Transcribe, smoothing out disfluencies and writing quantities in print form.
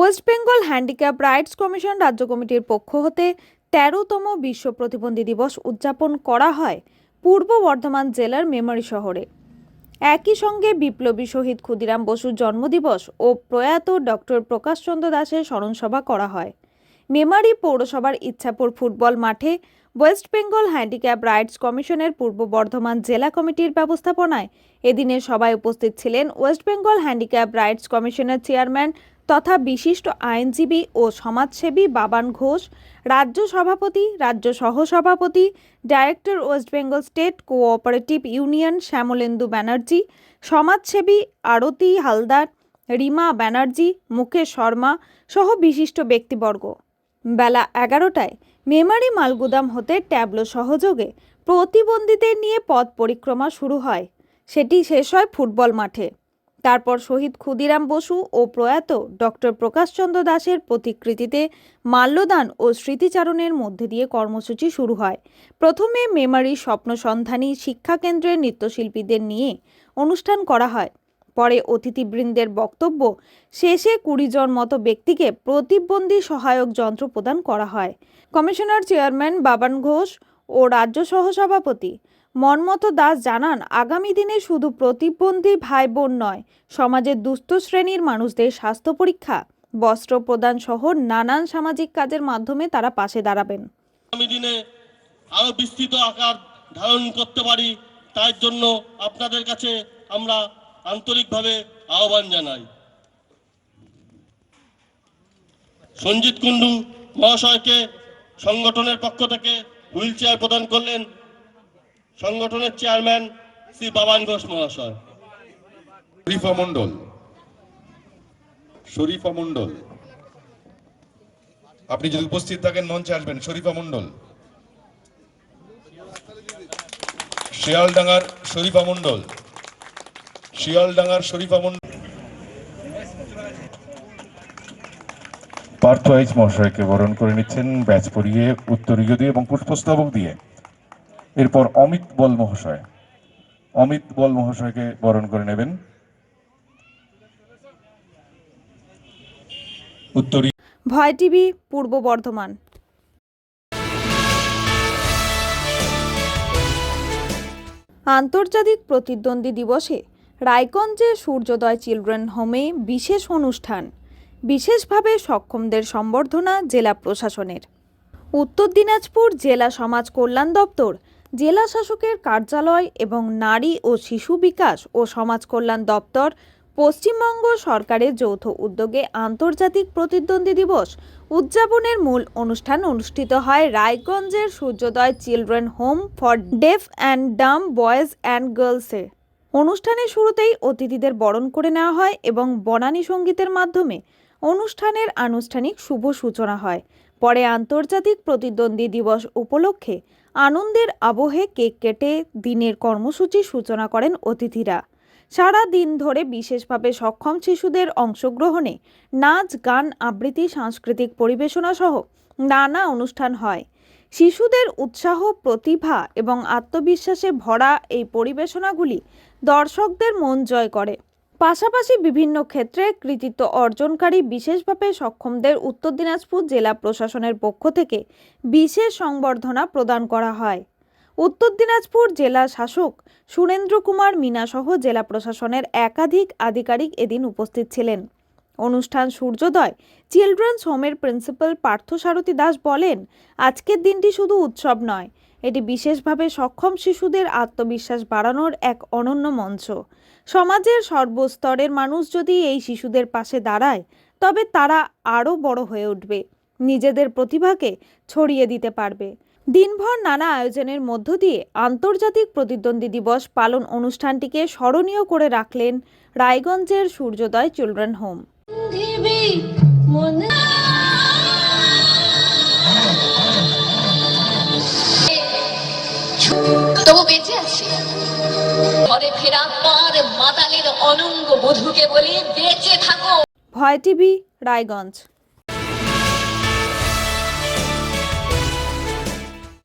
West Bengal handicap rights commission রাজ্য কমিটির পক্ষ হতে ১৩তম বিশ্ব প্রতিবন্ধী দিবস উদযাপন করা হয় পূর্ব বর্ধমান জেলার মেমারি শহরে। একই সঙ্গে বিপ্লবী শহীদ ক্ষুদিরাম বসুর জন্মদিবস ও প্রয়াত ডক্টর প্রকাশ চন্দ্র দাসের স্মরণসভা করা হয়। মেমারি পৌরসভার ইচ্ছাপুর ফুটবল মাঠে ওয়েস্ট বেঙ্গল হ্যান্ডিক্যাপ রাইটস কমিশনের পূর্ব বর্ধমান জেলা কমিটির ব্যবস্থাপনায় এদিনের সভায় উপস্থিত ছিলেন ওয়েস্ট বেঙ্গল হ্যান্ডিক্যাপ রাইটস কমিশনের চেয়ারম্যান তথা বিশিষ্ট আইনজীবী ও সমাজসেবী বাবান ঘোষ, রাজ্য সভাপতি, রাজ্য সহসভাপতি, director West Bengal state cooperative union Shyamalendu Banerjee, সমাজসেবী আরতি হালদার, রিমা ব্যানার্জি, মুকেশ শর্মা সহ বিশিষ্ট ব্যক্তিবর্গ। বেলা ১১টায় মেমারি মালগুদাম হতে ট্যাবলো সহযোগে প্রতিবন্ধীদের নিয়ে পথ পরিক্রমা শুরু হয়। সেটি শেষ হয় ফুটবল মাঠে। তারপর শহীদ ক্ষুদিরাম বসু ও প্রয়াত ডক্টর প্রকাশচন্দ্র দাসের প্রতিকৃতিতে মাল্যদান ও স্মৃতিচারণের মধ্যে দিয়ে কর্মসূচি শুরু হয়। প্রথমে মেমারি স্বপ্ন সন্ধানী শিক্ষা কেন্দ্রের নৃত্যশিল্পীদের নিয়ে অনুষ্ঠান করা হয়। পরে অতিথিবৃন্দের বক্তব্য শেষে ২০ জন মতো ব্যক্তিকে প্রতিবন্ধী সহায়ক যন্ত্র প্রদান করা হয়। কমিশনার চেয়ারম্যান বাবান ঘোষ ও রাজ্য সহসভাপতি মনমতো দাস জানান, আগামী দিনে শুধু প্রতিবন্ধী ভাই বোন নয়, সমাজের দুস্থ শ্রেণীর মানুষদের স্বাস্থ্য পরীক্ষা, বস্ত্র প্রদান সহ নানান সামাজিক কাজের মাধ্যমে তারা পাশে দাঁড়াবেন। আগামী দিনে আরো বিস্তৃত আকার ধারণ করতে পারি, তার জন্য আপনাদের কাছে আমরা আন্তরিকভাবে আহ্বান জানাই। সঞ্জিত কুন্ডু মহাশয়কে সংগঠনের পক্ষ থেকে হুইল চেয়ার প্রদান করলেন সংগঠনের চেয়ারম্যান শ্রী বাবান ঘোষ মহাশয়। শরীফা মণ্ডল, আপনি যদি উপস্থিত থাকেন মঞ্চে আসবেন। শরীফা মণ্ডল, শিয়ালডাঙ্গার শরীফা মণ্ডল, শিয়ালডাঙ্গার শরীফা মণ্ডল। পার্থ এইচ মহাশয়কে বরণ করে নিচ্ছেন ব্যাচ পরিয়ে, উত্তরীয় দিয়ে এবং পুষ্পস্তবক দিয়ে। এরপর অমিত বল মহাশয়কে বরণ করে নেবেন। ভয় টিভি, পূর্ব বর্ধমান। আন্তর্জাতিক প্রতিদ্বন্দ্বী দিবসে রায়গঞ্জে সূর্যোদয় চিলড্রেন হোমে বিশেষ অনুষ্ঠান, বিশেষভাবে সক্ষমদের সম্বর্ধনা জেলা প্রশাসনের। উত্তর দিনাজপুর জেলা সমাজ কল্যাণ দপ্তর, জেলা শাসকের কার্যালয় এবং নারী ও শিশু বিকাশ ও সমাজ কল্যাণ দপ্তর, পশ্চিমবঙ্গ সরকারের যৌথ উদ্যোগে আন্তর্জাতিক প্রতিদ্বন্দ্বী দিবস উদযাপনের মূল অনুষ্ঠান অনুষ্ঠিত হয় রায়গঞ্জের সূর্যোদয় children home for deaf and dumb boys and গার্লসে। অনুষ্ঠানের শুরুতেই অতিথিদের বরণ করে নেওয়া হয় এবং বনানী সঙ্গীতের মাধ্যমে অনুষ্ঠানের আনুষ্ঠানিক শুভ সূচনা হয়। পরে আন্তর্জাতিক প্রতিদ্বন্দ্বী দিবস উপলক্ষে আনন্দের আবহে কেক কেটে দিনের কর্মসূচির সূচনা করেন অতিথিরা। সারা দিন ধরে বিশেষভাবে সক্ষম শিশুদের অংশগ্রহণে নাচ, গান, আবৃত্তি, সাংস্কৃতিক পরিবেশনা সহ নানা অনুষ্ঠান হয়। শিশুদের উৎসাহ, প্রতিভা এবং আত্মবিশ্বাসে ভরা এই পরিবেশনাগুলি দর্শকদের মন জয় করে। পাশাপাশি বিভিন্ন ক্ষেত্রে কৃতিত্ব অর্জনকারী বিশেষভাবে সক্ষমদের উত্তর দিনাজপুর জেলা প্রশাসনের পক্ষ থেকে বিশেষ সংবর্ধনা প্রদান করা হয়। উত্তর দিনাজপুর জেলা শাসক সুরেন্দ্র কুমার মিনা সহ জেলা প্রশাসনের একাধিক আধিকারিক এদিন উপস্থিত ছিলেন। অনুষ্ঠান সূর্যোদয় চিলড্রেন্স হোমের প্রিন্সিপাল পার্থসারথী দাস বলেন, আজকের দিনটি শুধু উৎসব নয়, এটি বিশেষভাবে সক্ষম শিশুদের আত্মবিশ্বাস বাড়ানোর এক অনন্য মঞ্চ। সমাজের সর্বস্তরের মানুষ যদি এই শিশুদের পাশে দাঁড়ায়, তবে তারা আরও বড় হয়ে উঠবে, নিজেদের প্রতিভাকে ছড়িয়ে দিতে পারবে। দিনভর নানা আয়োজনের মধ্য দিয়ে আন্তর্জাতিক প্রতিদ্বন্দ্বী দিবস পালন অনুষ্ঠানটিকে স্মরণীয় করে রাখলেন রায়গঞ্জের সূর্যোদয় চিলড্রেন হোম। তবু বেঁচে আছে, ঘরে ফেরার পর মাতালের অনঙ্গ বধূকে বলে বেঁচে থাকো। ভয় টিভি, রায়গঞ্জ।